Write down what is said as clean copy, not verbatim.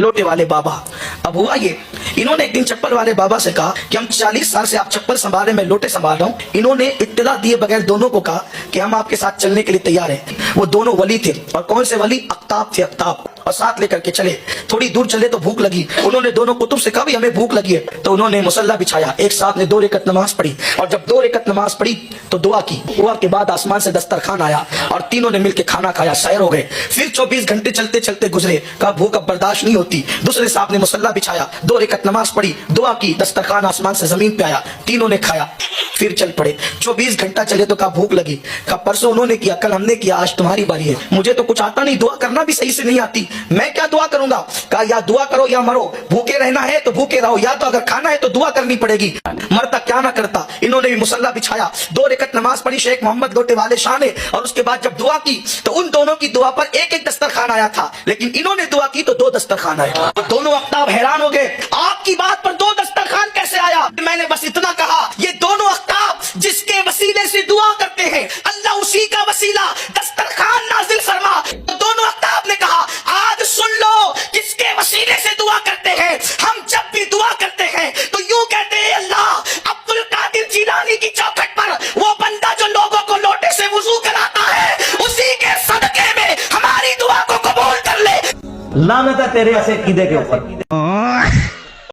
लोटे वाले बाबा। अब हुआ ये, इन्होंने एक दिन चप्पल वाले बाबा से कहा कि हम 40 साल से आप चप्पल संभाल रहे, मैं लोटे संभाल रहा हूँ। इन्होंने इत्तला दिए बगैर दोनों को कहा कि हम आपके साथ चलने के लिए तैयार हैं। वो दोनों वली थे, और कौन से वली? अख्ताब थे, अख्ताब। और साथ लेकर के चले। थोड़ी दूर चले तो भूख लगी। उन्होंने दोनों कुतुब से कहा भी हमें भूख लगी है, तो उन्होंने मुसल्ला बिछाया, एक साथ ने 2 रकात नमाज पढ़ी, और जब 2 रकात नमाज पढ़ी तो दुआ की। दुआ के बाद आसमान से दस्तरखान आया और तीनों ने मिलकर खाना खाया, सैर हो गए। फिर 24 घंटे चलते चलते गुजरे, कहा भूख अब बर्दाश्त नहीं होती। दूसरे साहब ने मुसल्ला बिछाया, 2 रकात नमाज पढ़ी, दुआ की, दस्तरखान आसमान से जमीन पे आया, तीनों ने खाया, फिर चल पड़े। 24 घंटा चले तो कहा भूख लगी, कहा परसों उन्होंने किया, कल हमने किया, आज तुम्हारी बारी है। मुझे तो कुछ आता नहीं, दुआ करना भी सही से नहीं आती, मैं क्या दुआ करूंगा? कहा या दुआ करो या मरो, भूखे रहना है तो भूखे रहो, या तो अगर खाना है तो दुआ करनी पड़ेगी, मरता क्या ना करता। इन्होंने भी मुसल्ला बिछाया, 2 रकात नमाज पढ़ी शेख मोहम्मद लोटे वाले शाह ने, और उसके बाद जब दुआ की तो उन दोनों की दुआ पर एक एक दस्तरखान आया था, लेकिन इन्होंने दुआ की तो 2 दस्तरखान आए। तो दोनों अख्ताब हैरान हो गए, आपकी बात पर 2 दस्तरखान कैसे आया? मैंने बस इतना कहा, ये दोनों अख्ताब जिसके वसीले से दुआ करते हैं, अल्लाह उसी का वसीला दस्तरखान नाजिल फरमा। तो दोनों अख्ताब ने कहा, आज सुन लो किसके वसीले से दुआ करते हैं। हम जब भी दुआ करते हैं तो यूं कहते हैं, अल्लाह अब्दुल कादिर जिलानी की चौखट पर वो बंदा जो लोगों को लोटे से वुजू कराता है, उसी के सदके में हमारी दुआ को कबूल कर ले। लानत है तेरे ऐसे कीदे के ऊपर।